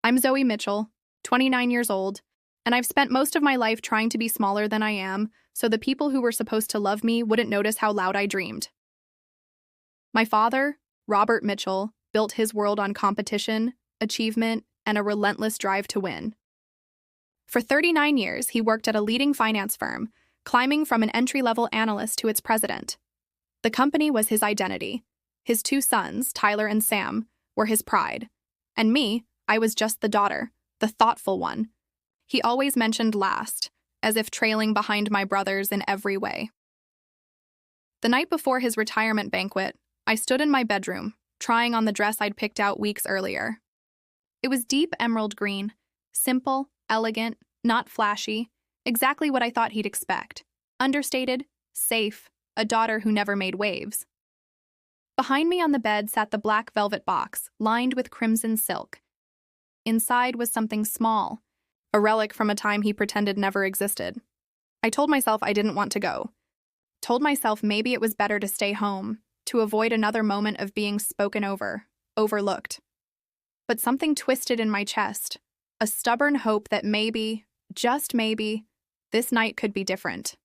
I'm Zoe Mitchell, 29 years old, and I've spent most of my life trying to be smaller than I am so the people who were supposed to love me wouldn't notice how loud I dreamed. My father, Robert Mitchell, built his world on competition, achievement, and a relentless drive to win. For 39 years, he worked at a leading finance firm, climbing from an entry-level analyst to its president. The company was his identity. His two sons, Tyler and Sam, were his pride. And me, I was just the daughter, the thoughtful one. He always mentioned last, as if trailing behind my brothers in every way. The night before his retirement banquet, I stood in my bedroom, trying on the dress I'd picked out weeks earlier. It was deep emerald green, simple, elegant, not flashy, exactly what I thought he'd expect. Understated, safe, a daughter who never made waves. Behind me on the bed sat the black velvet box, lined with crimson silk. Inside was something small, a relic from a time he pretended never existed. I told myself I didn't want to go. Told myself maybe it was better to stay home, to avoid another moment of being spoken over, overlooked. But something twisted in my chest, a stubborn hope that maybe, just maybe, this night could be different.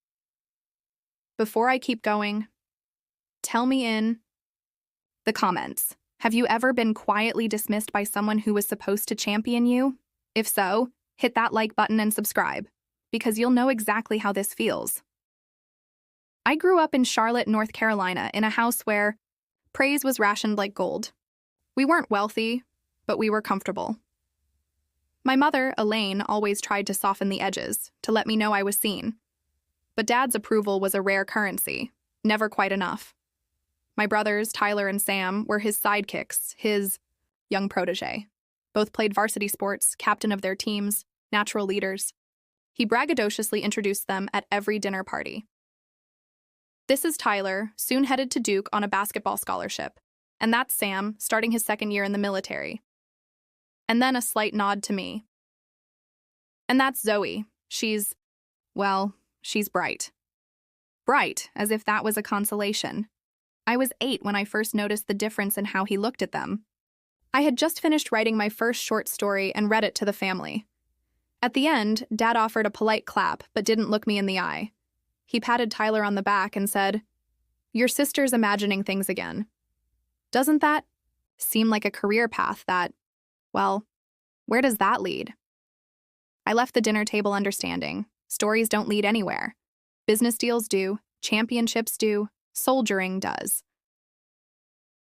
Before I keep going, tell me in the comments, have you ever been quietly dismissed by someone who was supposed to champion you? If so, hit that like button and subscribe, because you'll know exactly how this feels. I grew up in Charlotte, North Carolina, in a house where praise was rationed like gold. We weren't wealthy, but we were comfortable. My mother, Elaine, always tried to soften the edges, to let me know I was seen. But Dad's approval was a rare currency, never quite enough. My brothers, Tyler and Sam, were his sidekicks, his young protege. Both played varsity sports, captain of their teams, natural leaders. He braggadociously introduced them at every dinner party. This is Tyler, soon headed to Duke on a basketball scholarship. And that's Sam, starting his second year in the military. And then a slight nod to me. And that's Zoe. She's bright. Bright, as if that was a consolation. I was 8 when I first noticed the difference in how he looked at them. I had just finished writing my first short story and read it to the family. At the end, Dad offered a polite clap but didn't look me in the eye. He patted Tyler on the back and said, "Your sister's imagining things again." Doesn't that seem like a career path that, well, where does that lead? I left the dinner table understanding. Stories don't lead anywhere. Business deals do, championships do, soldiering does.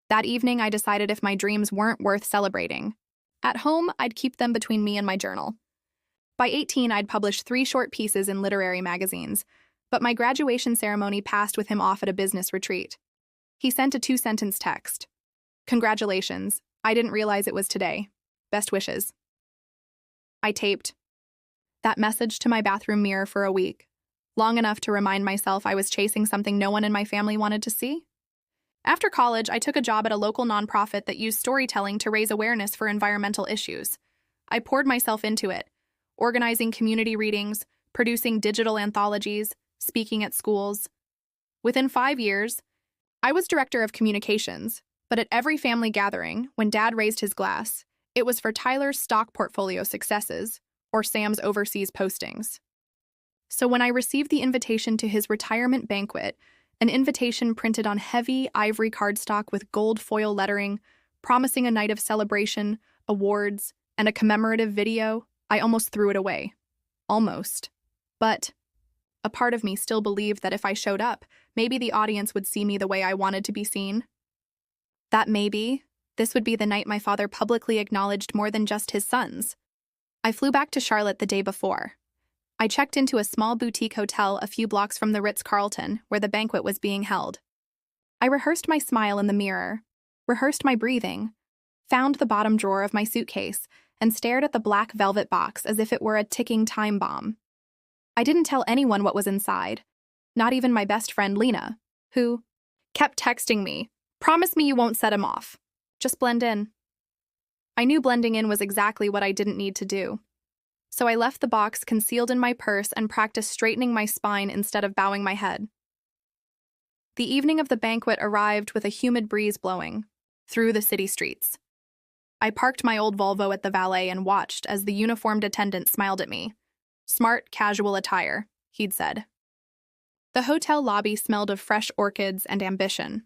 That evening, I decided if my dreams weren't worth celebrating. At home, I'd keep them between me and my journal. By 18, I'd published 3 short pieces in literary magazines, but my graduation ceremony passed with him off at a business retreat. He sent a 2-sentence text. "Congratulations. I didn't realize it was today. Best wishes." I taped that message to my bathroom mirror for a week, long enough to remind myself I was chasing something no one in my family wanted to see. After college, I took a job at a local nonprofit that used storytelling to raise awareness for environmental issues. I poured myself into it, organizing community readings, producing digital anthologies, speaking at schools. Within 5 years, I was director of communications, but at every family gathering, when Dad raised his glass, it was for Tyler's stock portfolio successes or Sam's overseas postings. So when I received the invitation to his retirement banquet, an invitation printed on heavy ivory cardstock with gold foil lettering, promising a night of celebration, awards, and a commemorative video, I almost threw it away. Almost. But a part of me still believed that if I showed up, maybe the audience would see me the way I wanted to be seen. That maybe this would be the night my father publicly acknowledged more than just his sons. I flew back to Charlotte the day before. I checked into a small boutique hotel a few blocks from the Ritz-Carlton, where the banquet was being held. I rehearsed my smile in the mirror, rehearsed my breathing, found the bottom drawer of my suitcase, and stared at the black velvet box as if it were a ticking time bomb. I didn't tell anyone what was inside, not even my best friend Lena, who kept texting me, "Promise me you won't set him off. Just blend in." I knew blending in was exactly what I didn't need to do. So I left the box concealed in my purse and practiced straightening my spine instead of bowing my head. The evening of the banquet arrived with a humid breeze blowing through the city streets. I parked my old Volvo at the valet and watched as the uniformed attendant smiled at me. Smart, casual attire, he'd said. The hotel lobby smelled of fresh orchids and ambition.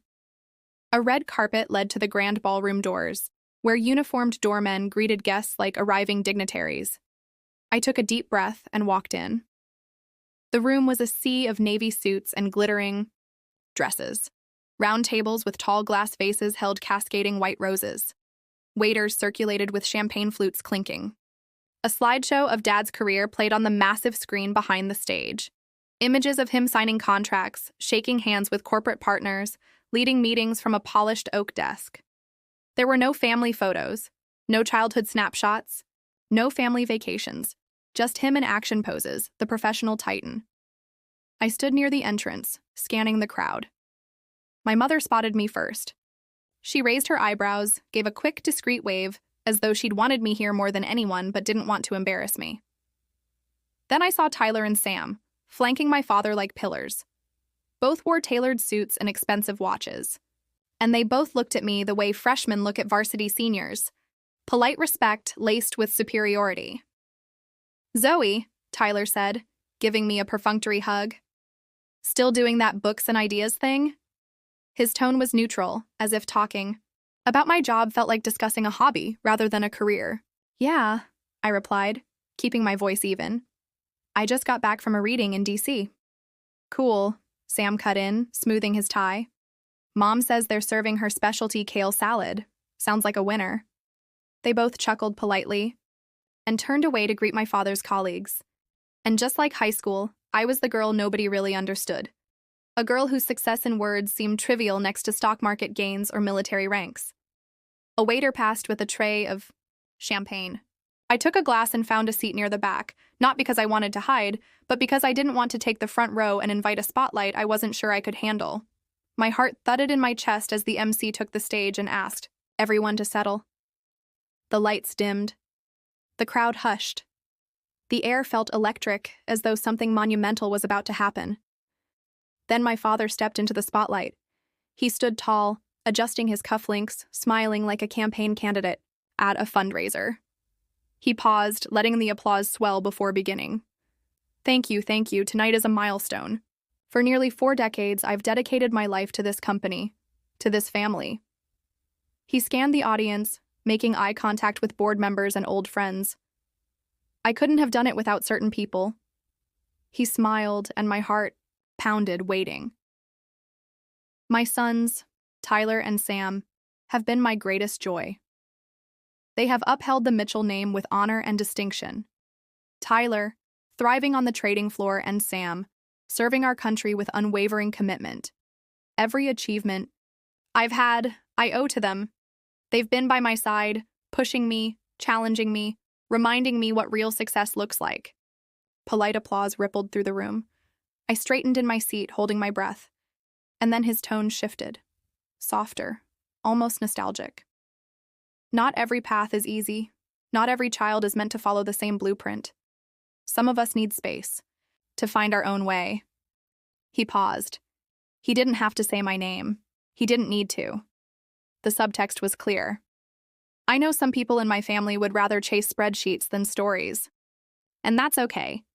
A red carpet led to the grand ballroom doors, where uniformed doormen greeted guests like arriving dignitaries. I took a deep breath and walked in. The room was a sea of navy suits and glittering dresses. Round tables with tall glass vases held cascading white roses. Waiters circulated with champagne flutes clinking. A slideshow of Dad's career played on the massive screen behind the stage. Images of him signing contracts, shaking hands with corporate partners, leading meetings from a polished oak desk. There were no family photos, no childhood snapshots, no family vacations, just him in action poses, the professional titan. I stood near the entrance, scanning the crowd. My mother spotted me first. She raised her eyebrows, gave a quick, discreet wave, as though she'd wanted me here more than anyone but didn't want to embarrass me. Then I saw Tyler and Sam, flanking my father like pillars. Both wore tailored suits and expensive watches. And they both looked at me the way freshmen look at varsity seniors. Polite respect laced with superiority. "Zoe," Tyler said, giving me a perfunctory hug. "Still doing that books and ideas thing?" His tone was neutral, as if talking about my job felt like discussing a hobby rather than a career. "Yeah," I replied, keeping my voice even. "I just got back from a reading in D.C. "Cool," Sam cut in, smoothing his tie. "Mom says they're serving her specialty kale salad. Sounds like a winner." They both chuckled politely and turned away to greet my father's colleagues. And just like high school, I was the girl nobody really understood. A girl whose success in words seemed trivial next to stock market gains or military ranks. A waiter passed with a tray of champagne. I took a glass and found a seat near the back, not because I wanted to hide, but because I didn't want to take the front row and invite a spotlight I wasn't sure I could handle. My heart thudded in my chest as the MC took the stage and asked everyone to settle. The lights dimmed. The crowd hushed. The air felt electric, as though something monumental was about to happen. Then my father stepped into the spotlight. He stood tall, adjusting his cufflinks, smiling like a campaign candidate at a fundraiser. He paused, letting the applause swell before beginning. Thank you. Tonight is a milestone. For nearly 4 decades, I've dedicated my life to this company, to this family." He scanned the audience, making eye contact with board members and old friends. "I couldn't have done it without certain people." He smiled, and my heart pounded, waiting. "My sons, Tyler and Sam, have been my greatest joy. They have upheld the Mitchell name with honor and distinction. Tyler, thriving on the trading floor, and Sam, serving our country with unwavering commitment. Every achievement I've had, I owe to them. They've been by my side, pushing me, challenging me, reminding me what real success looks like." Polite applause rippled through the room. I straightened in my seat, holding my breath. And then his tone shifted. Softer, almost nostalgic. "Not every path is easy. Not every child is meant to follow the same blueprint. Some of us need space, to find our own way." He paused. He didn't have to say my name. He didn't need to. The subtext was clear. I know some people in my family would rather chase spreadsheets than stories. And that's okay.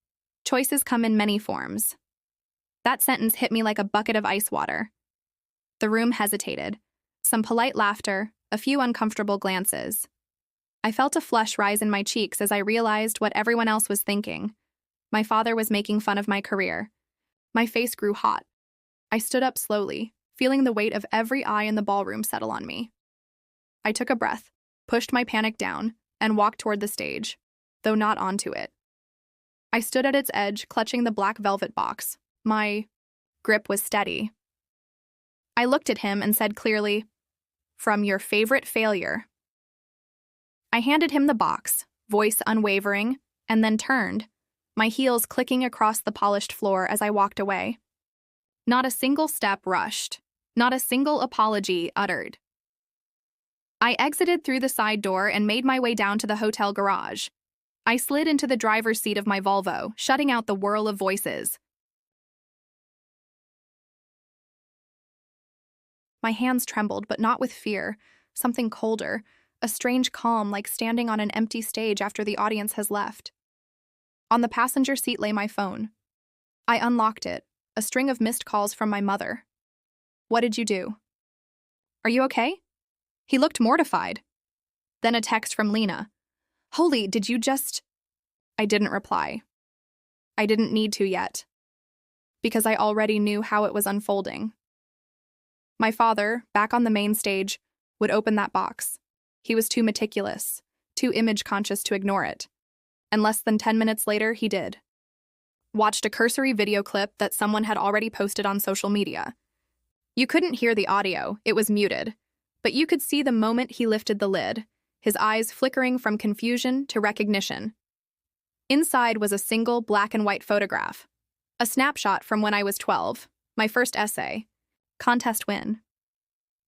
Choices come in many forms. That sentence hit me like a bucket of ice water. The room hesitated. Some polite laughter, a few uncomfortable glances. I felt a flush rise in my cheeks as I realized what everyone else was thinking. My father was making fun of my career. My face grew hot. I stood up slowly, feeling the weight of every eye in the ballroom settle on me. I took a breath, pushed my panic down, and walked toward the stage, though not onto it. I stood at its edge, clutching the black velvet box. My grip was steady. I looked at him and said clearly, "From your favorite failure." I handed him the box, voice unwavering, and then turned, my heels clicking across the polished floor as I walked away. Not a single step rushed, not a single apology uttered. I exited through the side door and made my way down to the hotel garage. I slid into the driver's seat of my Volvo, shutting out the whirl of voices. My hands trembled, but not with fear, something colder, a strange calm like standing on an empty stage after the audience has left. On the passenger seat lay my phone. I unlocked it, a string of missed calls from my mother. "What did you do? Are you okay?" He looked mortified. Then a text from Lena. "Holy, did you just—" I didn't reply. I didn't need to yet, because I already knew how it was unfolding. My father, back on the main stage, would open that box. He was too meticulous, too image-conscious to ignore it. And less than 10 minutes later, he did. Watched a cursory video clip that someone had already posted on social media. You couldn't hear the audio, it was muted, but you could see the moment he lifted the lid, his eyes flickering from confusion to recognition. Inside was a single black and white photograph, a snapshot from when I was 12, my first essay. Contest win.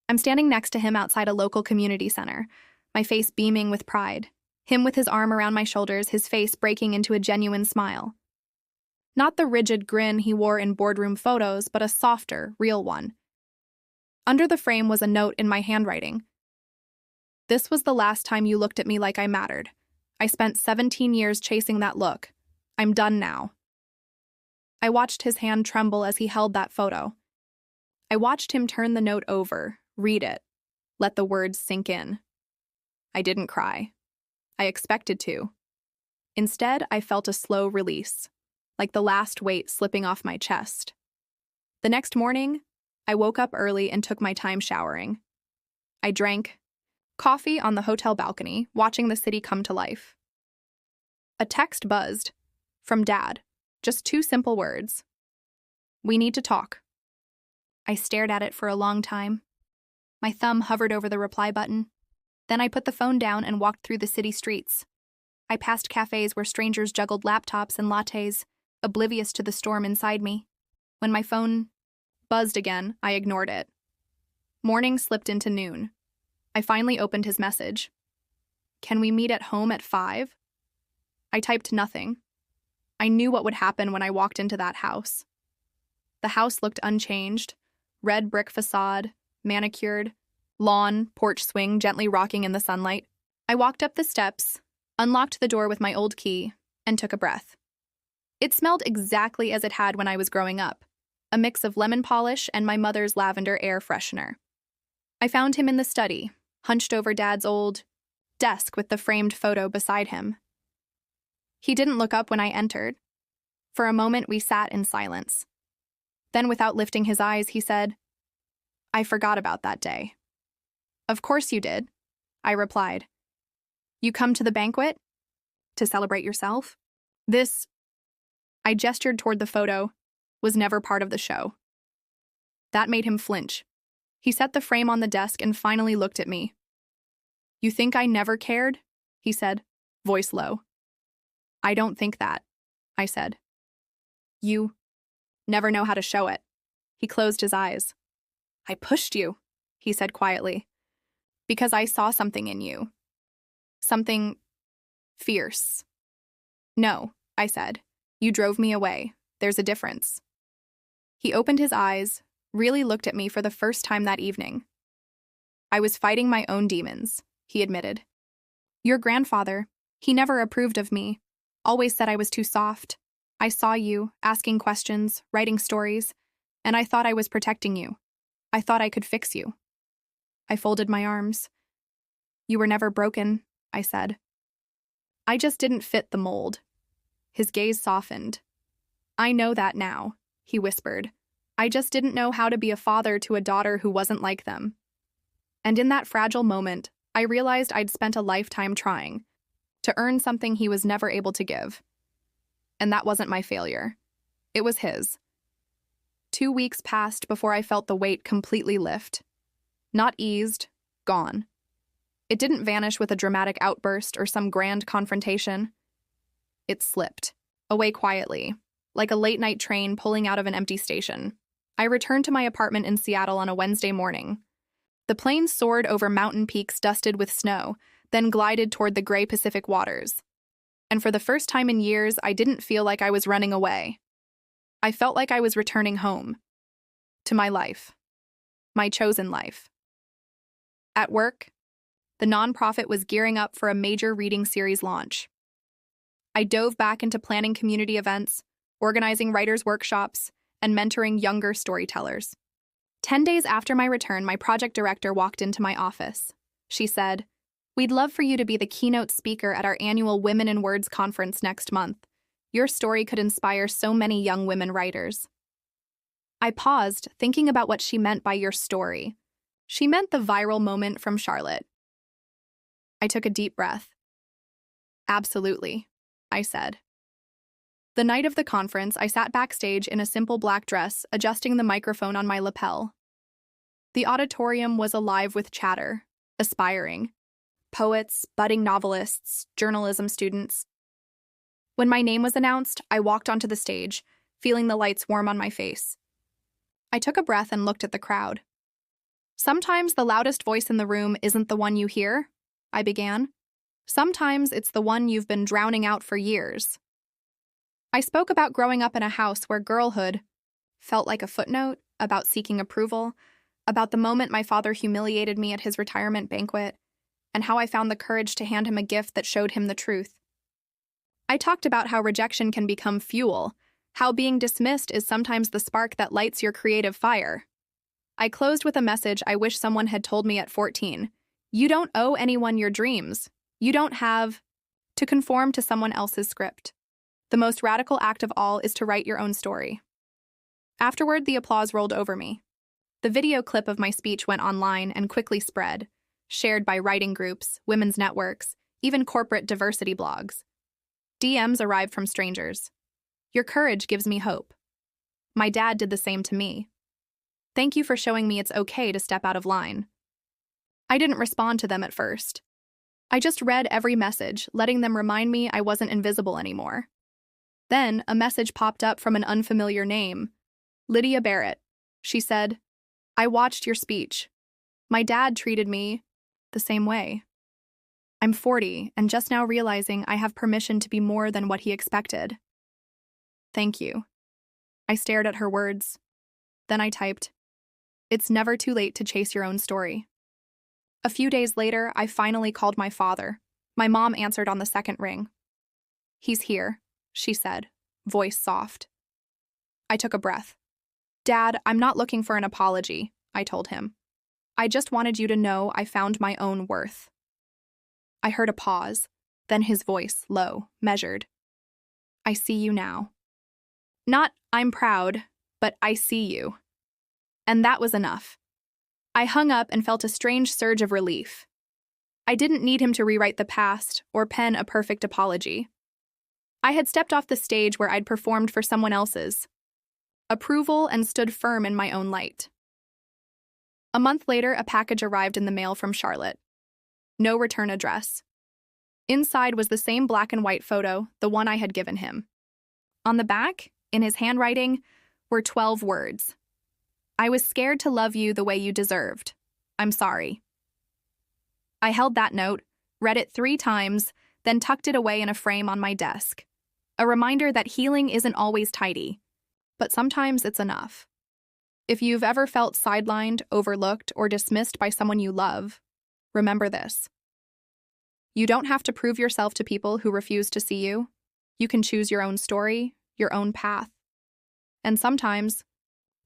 I'm standing next to him outside a local community center, my face beaming with pride, him with his arm around my shoulders, his face breaking into a genuine smile. Not the rigid grin he wore in boardroom photos, but a softer, real one. Under the frame was a note in my handwriting. "This was the last time you looked at me like I mattered. I spent 17 years chasing that look. I'm done now." I watched his hand tremble as he held that photo. I watched him turn the note over, read it, let the words sink in. I didn't cry. I expected to. Instead, I felt a slow release, like the last weight slipping off my chest. The next morning, I woke up early and took my time showering. I drank coffee on the hotel balcony, watching the city come to life. A text buzzed from Dad, just 2 simple words. "We need to talk." I stared at it for a long time. My thumb hovered over the reply button. Then I put the phone down and walked through the city streets. I passed cafes where strangers juggled laptops and lattes, oblivious to the storm inside me. When my phone buzzed again, I ignored it. Morning slipped into noon. I finally opened his message. "Can we meet at home at 5? I typed nothing. I knew what would happen when I walked into that house. The house looked unchanged. Red brick facade, manicured, lawn, porch swing gently rocking in the sunlight. I walked up the steps, unlocked the door with my old key, and took a breath. It smelled exactly as it had when I was growing up, a mix of lemon polish and my mother's lavender air freshener. I found him in the study, hunched over Dad's old desk with the framed photo beside him. He didn't look up when I entered. For a moment, we sat in silence. Then, without lifting his eyes, he said, "I forgot about that day." "Of course you did," I replied. "You come to the banquet? To celebrate yourself? This," I gestured toward the photo, "was never part of the show." That made him flinch. He set the frame on the desk and finally looked at me. "You think I never cared?" he said, voice low. "I don't think that," I said. "You never know how to show it." He closed his eyes. "I pushed you," he said quietly, "because I saw something in you. Something fierce." "No," I said. "You drove me away. There's a difference." He opened his eyes, really looked at me for the first time that evening. "I was fighting my own demons," he admitted. "Your grandfather, he never approved of me, always said I was too soft. I saw you, asking questions, writing stories, and I thought I was protecting you. I thought I could fix you." I folded my arms. "You were never broken," I said. "I just didn't fit the mold." His gaze softened. "I know that now," he whispered. "I just didn't know how to be a father to a daughter who wasn't like them." And in that fragile moment, I realized I'd spent a lifetime trying to earn something he was never able to give. And that wasn't my failure. It was his. 2 weeks passed before I felt the weight completely lift. Not eased, gone. It didn't vanish with a dramatic outburst or some grand confrontation. It slipped, away quietly, like a late-night train pulling out of an empty station. I returned to my apartment in Seattle on a Wednesday morning. The plane soared over mountain peaks dusted with snow, then glided toward the gray Pacific waters. And for the first time in years, I didn't feel like I was running away. I felt like I was returning home. To my life. My chosen life. At work, The nonprofit was gearing up for a major reading series launch. I dove back into planning community events, organizing writers' workshops, and mentoring younger storytellers. 10 days after my return, my project director walked into my office. She said, "We'd love for you to be the keynote speaker at our annual Women in Words conference next month. Your story could inspire so many young women writers." I paused, thinking about what she meant by your story. She meant the viral moment from Charlotte. I took a deep breath. "Absolutely," I said. The night of the conference, I sat backstage in a simple black dress, adjusting the microphone on my lapel. The auditorium was alive with chatter, aspiring. Poets, budding novelists, journalism students. When my name was announced, I walked onto the stage, feeling the lights warm on my face. I took a breath and looked at the crowd. "Sometimes the loudest voice in the room isn't the one you hear," I began. "Sometimes it's the one you've been drowning out for years." I spoke about growing up in a house where girlhood felt like a footnote, about seeking approval, about the moment my father humiliated me at his retirement banquet, and how I found the courage to hand him a gift that showed him the truth. I talked about how rejection can become fuel, how being dismissed is sometimes the spark that lights your creative fire. I closed with a message I wish someone had told me at 14. You don't owe anyone your dreams. You don't have to conform to someone else's script. The most radical act of all is to write your own story. Afterward, the applause rolled over me. The video clip of my speech went online and quickly spread, shared by writing groups, women's networks, even corporate diversity blogs. DMs arrived from strangers. "Your courage gives me hope." My dad did the same to me. "Thank you for showing me it's okay to step out of line." I didn't respond to them at first. I just read every message, letting them remind me I wasn't invisible anymore. Then, a message popped up from an unfamiliar name. "Lydia Barrett." She said, "I watched your speech. My dad treated me the same way. I'm 40 and just now realizing I have permission to be more than what he expected. Thank you." I stared at her words. Then I typed, "It's never too late to chase your own story." A few days later, I finally called my father. My mom answered on the second ring. "He's here," she said, voice soft. I took a breath. "Dad, I'm not looking for an apology," I told him. "I just wanted you to know I found my own worth." I heard a pause, then his voice, low, measured. "I see you now. Not, I'm proud, but I see you." And that was enough. I hung up and felt a strange surge of relief. I didn't need him to rewrite the past or pen a perfect apology. I had stepped off the stage where I'd performed for someone else's approval and stood firm in my own light. A month later, a package arrived in the mail from Charlotte. No return address. Inside was the same black and white photo, the one I had given him. On the back, in his handwriting, were 12 words. "I was scared to love you the way you deserved. I'm sorry." I held that note, read it 3 times, then tucked it away in a frame on my desk. A reminder that healing isn't always tidy, but sometimes it's enough. If you've ever felt sidelined, overlooked, or dismissed by someone you love, remember this. You don't have to prove yourself to people who refuse to see you. You can choose your own story, your own path. And sometimes,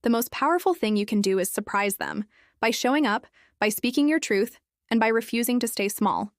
the most powerful thing you can do is surprise them by showing up, by speaking your truth, and by refusing to stay small.